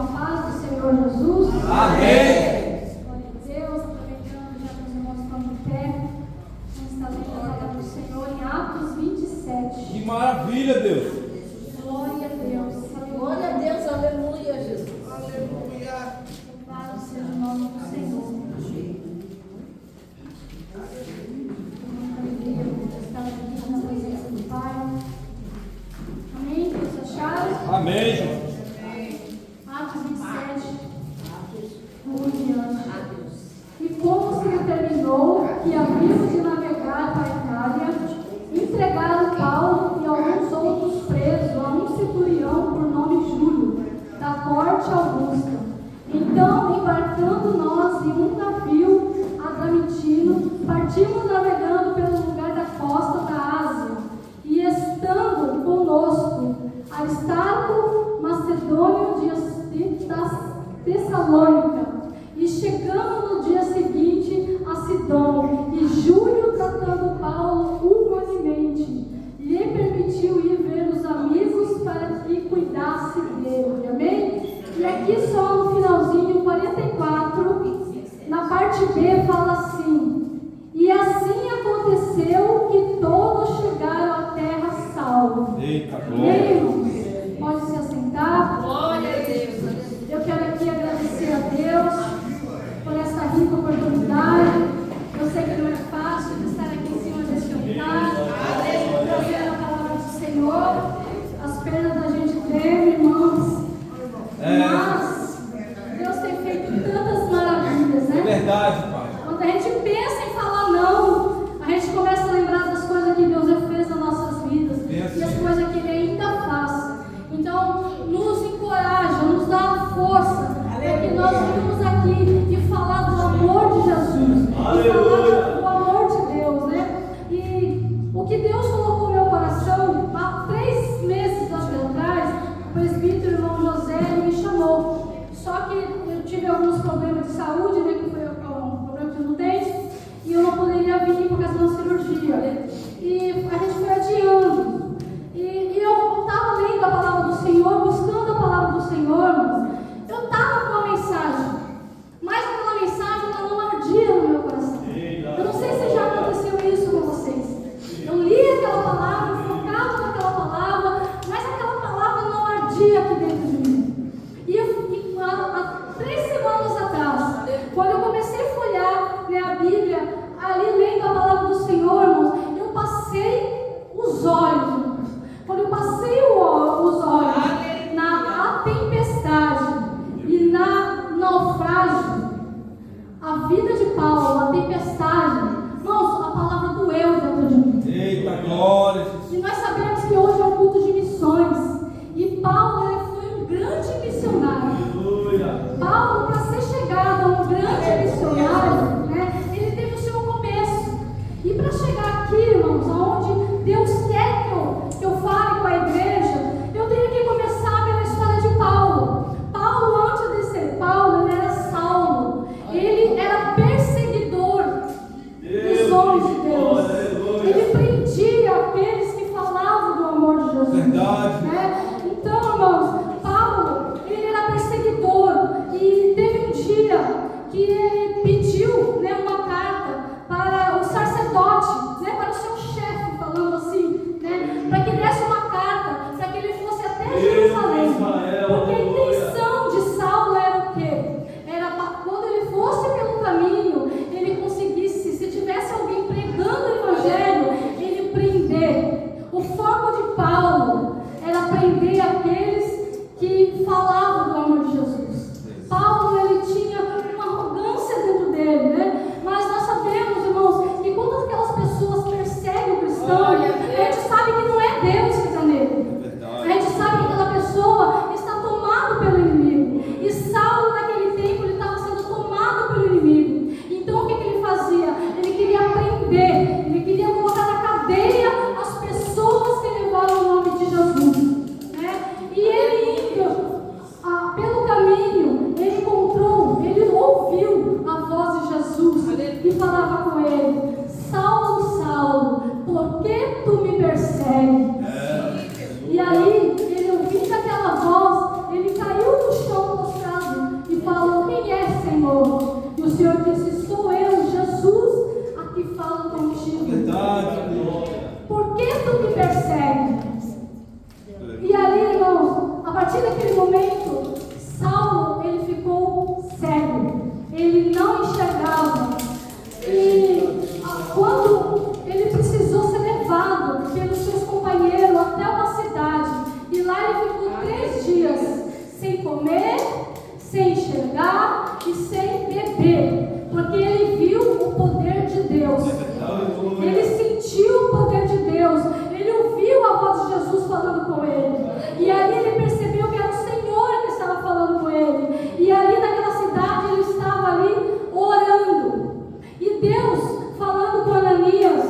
a paz do Senhor Jesus. Amém. Glória a Deus. Aproveitando já que os irmãos estão de pé, vamos estar lendo a palavra do Senhor em Atos 27. Que maravilha, Deus. Glória a Deus. Glória a Deus, aleluia, Jesus. Aleluia. Louvado seja o nome do Senhor. Estamos aqui na presença do Pai. Amém? Todos acharam? Amém, Jesus. Atos 27, por diante. E como se determinou que havíamos de navegar para a Itália, entregaram Paulo e alguns outros presos a um centurião por nome Júlio, da corte Augusta. Então, embarcando nós em um navio adamitino, partimos navegando pelo lugar da costa da Ásia, e estando conosco Aristarco, macedônio de Tessalônica, e chegamos no dia seguinte a Sidom, e Júlio, tratando Paulo humanamente, lhe permitiu ir ver os amigos para que cuidasse dele. Amém? E aqui só no finalzinho, 44, na parte B, fala assim: e assim aconteceu que todos chegaram à terra salvos. Eita, Amém, glória. irmãos? Pode se assentar. Glória a Deus. Eu quero aqui agradecer a Deus por essa rica oportunidade. Eu sei que não é fácil de estar aqui em cima desse altar, trazendo a palavra do Senhor. As pernas da gente tremem, irmãos. Mas Deus tem feito tantas maravilhas, É né? verdade, Pai. Quando a gente pensa em falar não, a gente começa a lembrar das coisas que Deus já fez nas nossas vidas e as coisas que Ele ainda faz. Então, nos encoraja, nos dá força para que nós venhamos aqui e falar do amor de Jesus, e falar do amor de Deus, né? E o que Deus colocou no meu coração, há 3 meses atrás, o presbítero irmão José me chamou. Só que eu tive alguns problemas de saúde, né? Que foi um problema no dente, e eu não poderia vir por causa da cirurgia, né? E a gente foi adiando. E eu estava lendo a palavra do Senhor, buscando a palavra do Senhor, irmãos. Eu estava com uma mensagem, mas aquela mensagem ela não ardia no meu coração. Eu não sei se já aconteceu isso com vocês. Eu li aquela palavra, focava naquela palavra, mas aquela palavra não ardia aqui dentro de mim. E há 3 semanas atrás, quando eu comecei a folhear, né, a Bíblia, ali lendo a palavra do Senhor, irmãos, eu passei os olhos, irmãos. Quando eu passei os olhos na tempestade e na naufrágio, a vida de Paulo, a tempestade, irmãos, a palavra doeu dentro de mim. Eita, glória. E nós sabemos que hoje é um culto de missões. E Paulo, ele foi um grande missionário. Aleluia. Paulo, para ser chegado a um grande missionário, né, ele teve o seu começo. E para chegar aqui, irmãos, aonde Deus quer que eu fale com a igreja, eu tenho que começar pela história de Paulo. Paulo, antes de ser Paulo, ele era Saulo. Ele era perseguidor. partir daquele momento, Saulo, ele ficou cego. Ele não enxergava. E quando ele precisou ser levado pelos seus companheiros até uma cidade, e lá ele ficou 3 dias sem comer, sem enxergar e sem beber, porque ele viu o poder de Deus. Ele sentiu o poder de Deus. Ele ouviu a voz de Jesus falando com ele. E ali ele percebeu que era o Senhor que estava falando com ele. E ali naquela cidade ele estava ali orando. E Deus, falando com Ananias,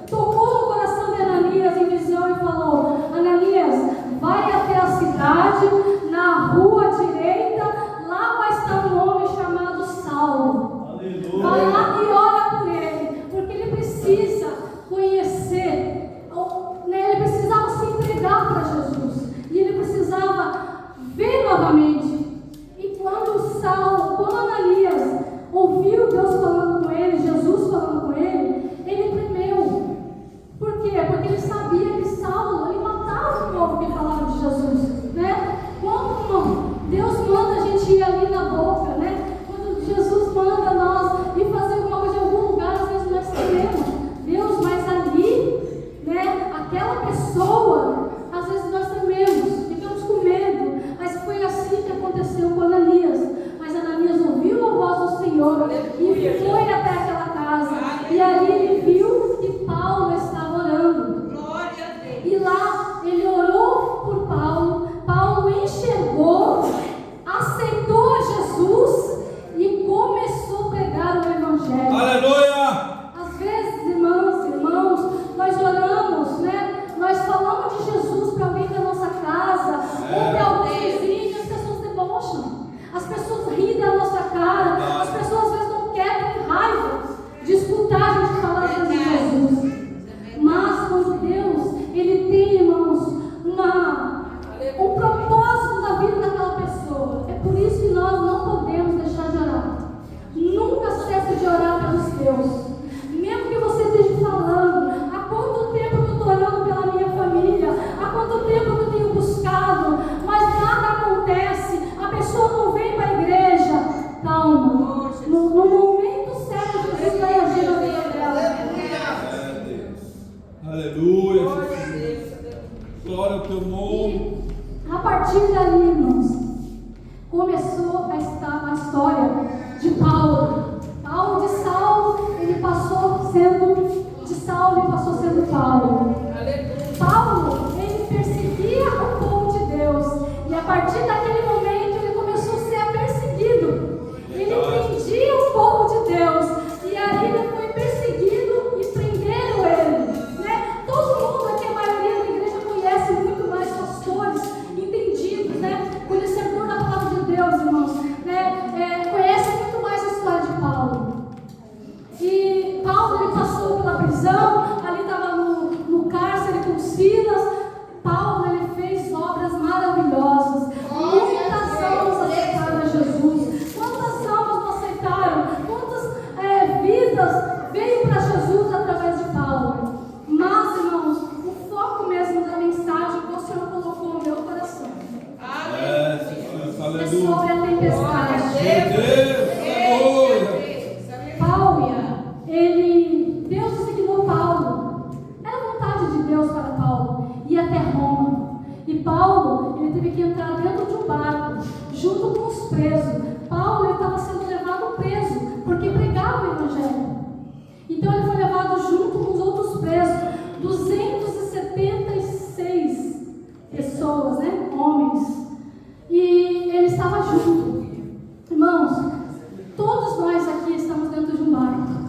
tocou no coração de Ananias em visão e falou: Ananias, vai até a cidade, na rua direita, lá vai estar um homem chamado Saulo. Aleluia. Vai lá e ora por ele, porque ele precisa conhecer, né? Ele precisava se entregar para Jesus, e ele precisava ver novamente. E quando Ananias ouviu Deus falando com ele, Jesus falando com ele, ele tremeu. Por quê? Porque ele sabia que Saulo, ele matava o povo que falava de Jesus, né? Quando Deus manda a gente ir ali na boca, né? Quando Jesus manda nós ir fazer alguma coisa em algum lugar, às vezes nós tememos, Deus, mas ali, né? Aquela pessoa, às vezes nós tememos, ficamos com medo. Mas foi assim que aconteceu com Ananias. Mas Ananias ouviu a voz do Senhor e foi até aquela casa. E ali ele viu que Paulo estava orando. E lá ele orou por Paulo. Paulo enxergou, aceitou a Jesus e começou a pregar o Evangelho. Aleluia! Às vezes, irmãos, nós oramos, né? Nós falamos de Jesus para alguém da nossa casa, ou para algum vizinho, e as pessoas debocham. As pessoas riem da nossa cara. As pessoas às vezes não querem raiva de escutar a gente falar de Jesus. Mas quando Deus, Ele tem, irmãos, um propósito na vida daquela pessoa. É por isso que nós não podemos deixar de orar. Nunca cesse de orar pelos teus. Mesmo que você esteja falando: há quanto tempo eu estou orando pela minha família? Há quanto tempo eu tenho buscado? Mas nada acontece. A pessoa não vem para a igreja. Calma. No momento certo, Jesus vai agir na vida dela. Aleluia. Glória ao teu nome. A partir dali, irmãos, começou a história de Paulo. Paulo de Saulo, ele passou sendo Paulo. Paulo, ele perseguia o povo de Deus. E a partir daquele momento, ele começou a ser perseguido. Ele prendia o povo de Deus. E aí ele foi perseguido e prenderam ele, né? Todo mundo aqui, a maioria da igreja, conhece muito mais pastores entendidos, né? Conhecedor da palavra de Deus, irmãos, né? Conhece muito mais a história de Paulo. E Paulo, ele passou pela prisão, ali estava no cárcere com Silas. Paulo, ele fez obras maravilhosas. Muitas almas aceitaram a Jesus. Quantas almas não aceitaram? Quantas vidas veio para Jesus através de Paulo? Mas, irmãos, o foco mesmo da mensagem que o Senhor colocou no meu coração é sobre a tempestade. Paulo, Deus designou Paulo. Era vontade de Deus para Paulo ir até Roma. E Paulo, ele teve que entrar dentro de um barco, junto com os presos. Paulo, ele estava sendo levado preso, porque pregava o Evangelho. Então ele foi levado junto com os outros presos, 276 pessoas, né? Homens. E ele estava junto. Irmãos, todos nós aqui estamos dentro de um barco.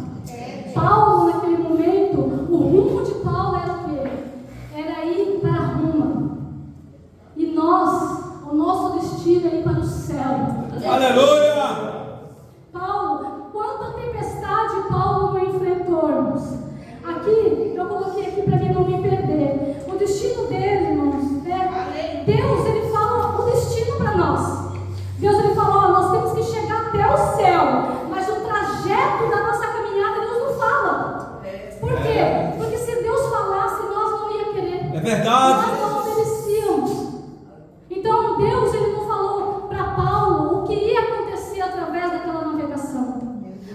Paulo, naquele momento, o rumo de Paulo era o quê? Era ir para Roma. E nós, o nosso destino é ir para o céu. Aleluia! Paulo, quanta tempestade Paulo não enfrentou, irmãos. Aqui, eu coloquei aqui para mim não me perder. O destino dele, irmãos, é Deus, ele fala o destino para nós. Deus, ele fala: nós temos que chegar até o céu. Mas o trajeto da nossa caminhada, Deus não fala. Por quê? Porque se Deus falasse, nós não ia querer. É verdade. Nós não obedecíamos. Então, Deus,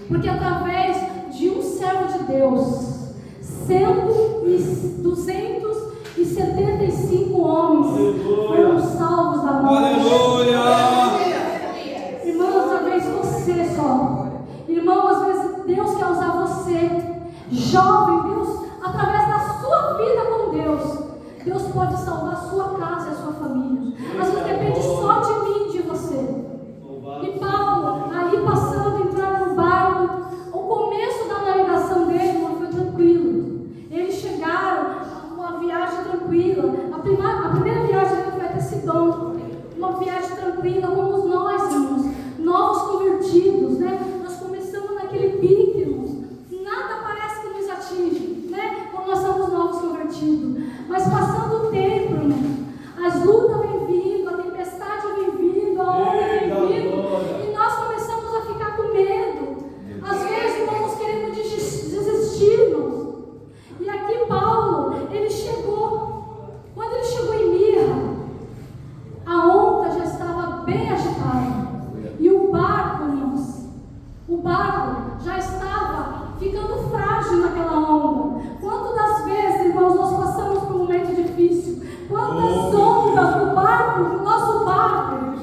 Porque através de um servo de Deus, 275 homens foram salvos da morte. Aleluia! Irmão, talvez você só. Irmão, às vezes Deus quer usar você, jovem. Deus, através da sua vida com Deus, Deus pode salvar a sua casa e a sua família. Às vezes depende só de mim e de você. E Paulo, ali passando, entrando no barco, o começo da navegação dele não foi tranquilo. Eles chegaram, uma viagem tranquila. A primeira viagem dele foi até Sidom. Uma viagem tranquila, como nós, irmãos, novos convertidos, né? Nós começamos naquele pique, irmãos. Nada parece que nos atinge, né? Quando nós somos novos convertidos. Mas passando o tempo, irmãos, as lutas vêm vindo, a tempestade vem vindo, a onda vem vindo, e nós começamos a ficar com medo. Às vezes, irmãos, queremos desistir, irmãos. E aqui Paulo, ele chegou. Quando ele chegou em Mirra, a onda já estava bem agitada. E o barco, irmãos, o barco já estava ficando frágil naquela onda. Quantas das vezes, irmãos, nós passamos por um momento difícil? Quantas ondas do barco, do nosso barco,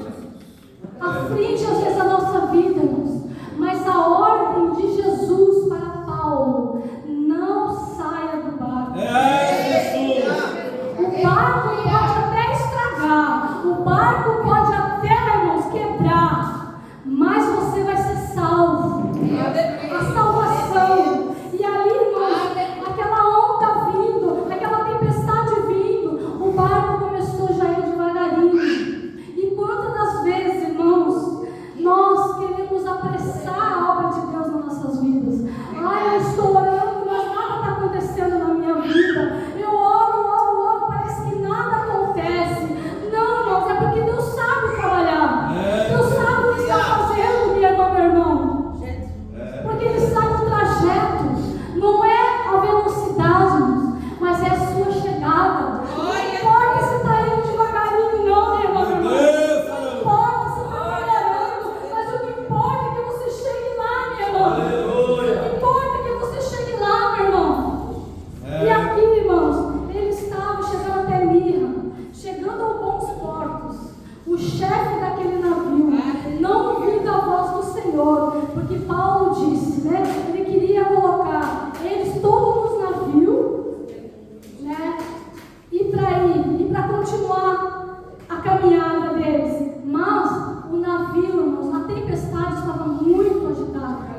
aflige às vezes a nossa vida, irmãos. Mas a ordem de Jesus para Paulo: não saia do barco. O barco pode até estragar, o barco pode até, irmãos, quebrar, mas você vai ser salvo. A salvação. E ali, irmãos, aquela onda vindo, aquela tempestade vindo, o barco começou já a ir devagarinho. E quantas das vezes, irmãos, nós queremos apressar a obra de Deus nas nossas vidas? Ai, eu estou orando, mas nada está acontecendo na minha vida. Eu oro, parece que nada acontece. Não, irmãos, é porque Deus sabe trabalhar. Deus sabe o que está fazendo, minha irmã, meu irmão. Porque Ele sabe o trajeto. Não é a velocidade, irmãos, mas é a sua chegada. Não importa se está indo devagarinho, não, minha irmã, meu irmão. Não importa se está demorando, mas o que importa é que você chegue lá, minha irmã. O que importa é que você chegue lá, meu irmão. E aqui, irmãos, ele estava chegando até Mirra, chegando a bons portos. O chefe daquele navio não ouviu a voz do Senhor, porque Paulo disse, né? Ele queria colocar eles todos nos navios, né? E para continuar a caminhada deles. Mas o navio, irmãos, a tempestade estava muito agitada.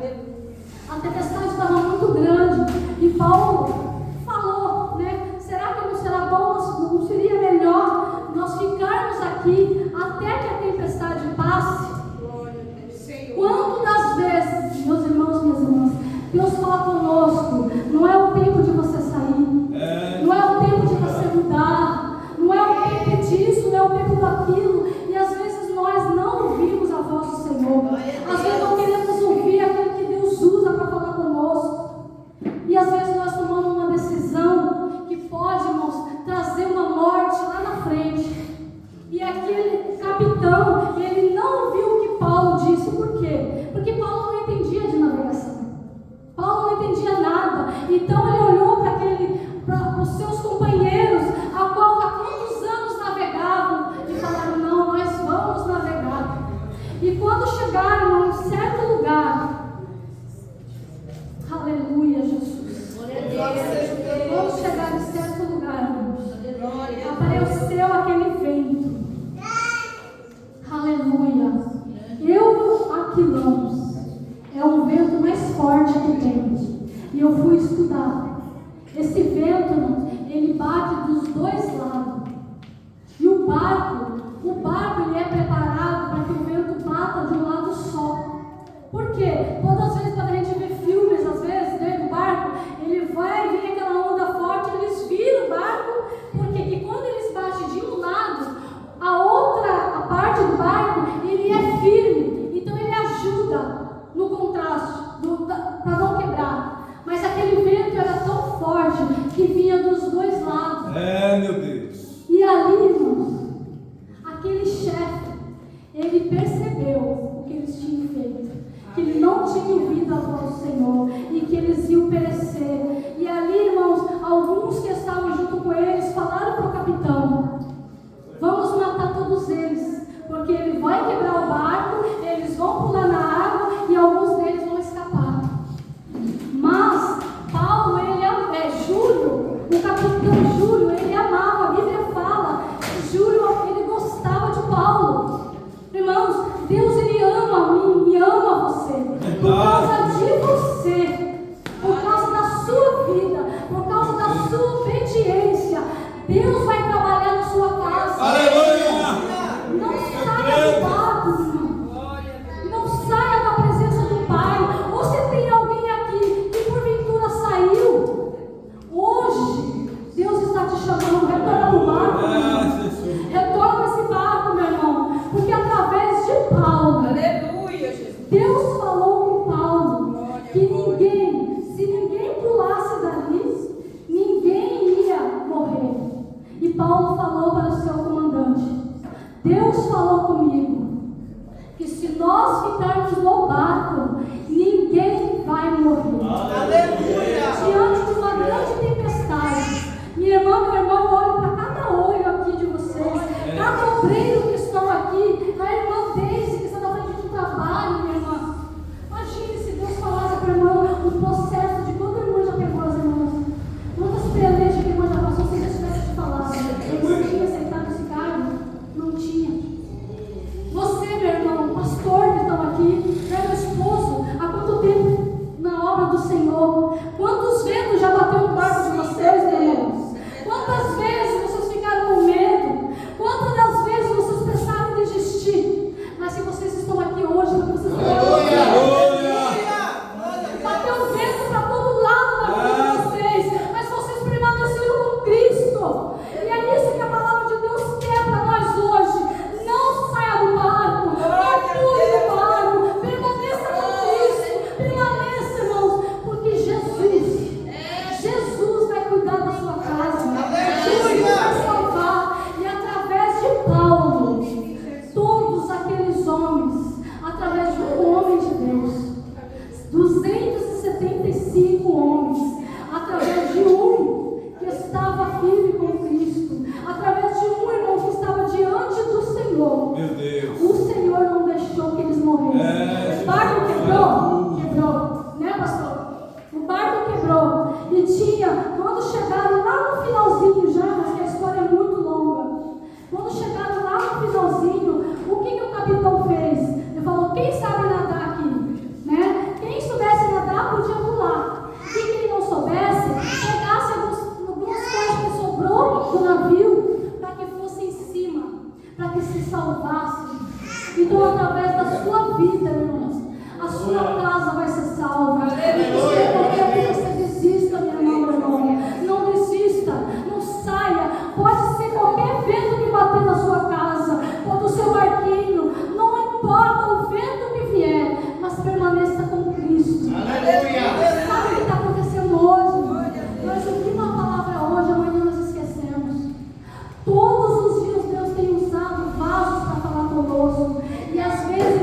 A tempestade estava muito grande. E Paulo falou, né? Será que não será bom, não seria melhor nós ficarmos aqui até que a tempestade passe? Quantas das vezes, meus irmãos, minhas irmãs, Deus fala conosco: não é o tempo de você sair, não é o tempo de você mudar, não é o tempo disso, não é o tempo daquilo. E às vezes nós não ouvimos a voz do Senhor, às vezes não queremos ouvir aquilo que Deus usa para falar conosco. E às vezes nós tomamos uma decisão que pode, irmãos, trazer uma morte lá na frente. E aquele capitão, ele não ouviu o que Paulo disse. Por quê? Porque Paulo não entendia de navegação. Paulo não entendia nada. Então ele olhou para os seus companheiros, a qual há quantos anos navegavam, e falaram: não, nós vamos navegar. E quando chegaram a um certo lugar, aleluia, Jesus. Quando chegaram em certo lugar, irmãos, apareceu aquele vento. Aleluia. Aquilons é o vento mais forte que tem. E eu fui estudar. Esse vento, irmãos, ele bate dos dois lados. E o barco ele é preparado para que o vento bata de um lado só. Por quê? Todas as vezes quando a gente vê filmes, às vezes, dentro do barco, ele vai vir aquela onda forte, eles viram o barco, porque que quando eles batem de um lado, a parte do barco, ele é firme, então ele ajuda no contraste, para não quebrar. Mas aquele vento era tão forte que vinha dos dois lados. Meu Deus. E ali, irmãos, aquele chefe, ele percebeu o que eles tinham feito. que não tinham ouvido a voz do Senhor e que eles iam perecer. E ali, irmãos, alguns que estavam junto com eles falaram para o capitão: vamos matar todos eles, porque ele vai quebrar o barco, eles vão pular na água e alguns deles vão escapar. Mas Paulo, Júlio, o capitão Júlio, ele amava, a Bíblia fala que Júlio, ele gostava de Paulo. Irmãos, Deus, ele ama a mim e ama você, por causa de você, por causa da sua vida, por causa da sua obediência. Deus vai trabalhar na sua casa. Aleluia! Não saia do barco, irmão. Não saia da presença do Pai. Ou se tem alguém aqui que porventura saiu, hoje Deus está te chamando. Retorna no barco, meu irmão. Retorna esse barco, meu irmão. Porque através de Paulo, Aleluia, Jesus. Deus falou com Paulo que se ninguém pulasse dali, ninguém ia morrer. E Paulo falou para o seu comandante: Deus falou comigo que se nós ficarmos no barco, ninguém vai morrer. Aleluia. Diante de uma grande tempestade, minha irmã, meu irmão, eu olho para cada olho aqui de vocês, cada obreiro que estão aqui, a irmã Deise que está na frente do trabalho, minha irmã. Imagine se Deus falasse para a irmã o processo de quando a irmã já pegou as irmãs, quantas pelejas que a irmã já passou sem Deus tivesse te falado. Ele não tinha aceitado esse cargo? Não tinha. Você, meu irmão, pastor que estão aqui, meu esposo, há quanto tempo na obra do Senhor? Quantos ventos já bateu no barco de vocês, meu irmão? Quantas vezes vocês ficaram com medo? Quantas das vezes vocês pensaram em desistir? Mas se vocês estão aqui hoje, porque vocês bateu vento para todo lado na vida de vocês, mas vocês permaneceram com Cristo. E é isso que a palavra de Deus quer para nós hoje. Não saia do barco, não pule do barco, permaneça com Cristo, permaneça, irmãos, porque Jesus vai cuidar da sua casa, Jesus vai salvar. E através de Paulo, todos aqueles homens, através de um homem de Deus, 275 homens, através de um que estava firme com Cristo, através de um irmão que estava diante do Senhor, Meu Deus. o Senhor não deixou que eles morressem. O barco quebrou, né, pastor? O barco quebrou e tinha, quando chegaram lá no finalzinho já, mas a história é muito longa, quando chegaram lá no finalzinho, o que o capitão fez? Ele falou: quem sabe nadar aqui? Né? Quem soubesse nadar podia pular. E quem não soubesse, pegasse algumas coisas que sobrou do navio para que fosse em cima, para que se salvasse. Então, através da sua vida, irmãos, a sua casa vai ser salva. Que você desista, minha irmã, meu irmão. Não desista, não saia. Pode ser qualquer vento que bater na sua casa, ou do seu barquinho, não importa o vento que vier, mas permaneça com Cristo. Sabe o que está acontecendo hoje? Nós ouvimos uma palavra hoje, amanhã nós esquecemos. Todos os dias Deus tem usado vasos para falar conosco, e às vezes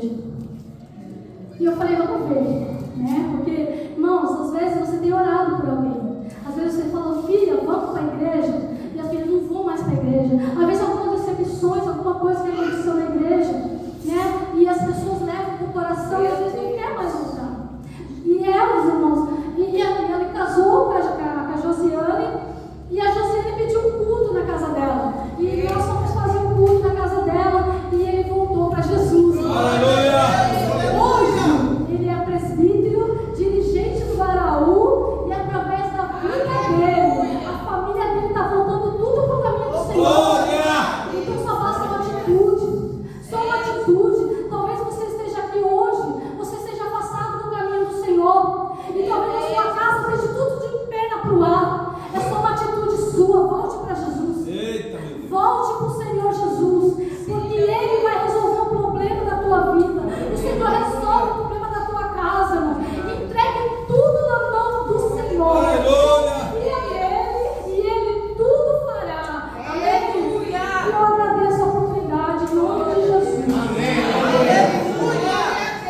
igreja. E eu falei, vamos ver, né? Porque, irmãos, às vezes você tem orado por alguém. Às vezes você fala, filha, vamos para a igreja. E as filhas não vão mais para a igreja. Às vezes algumas decepções, alguma coisa que aconteceu na igreja.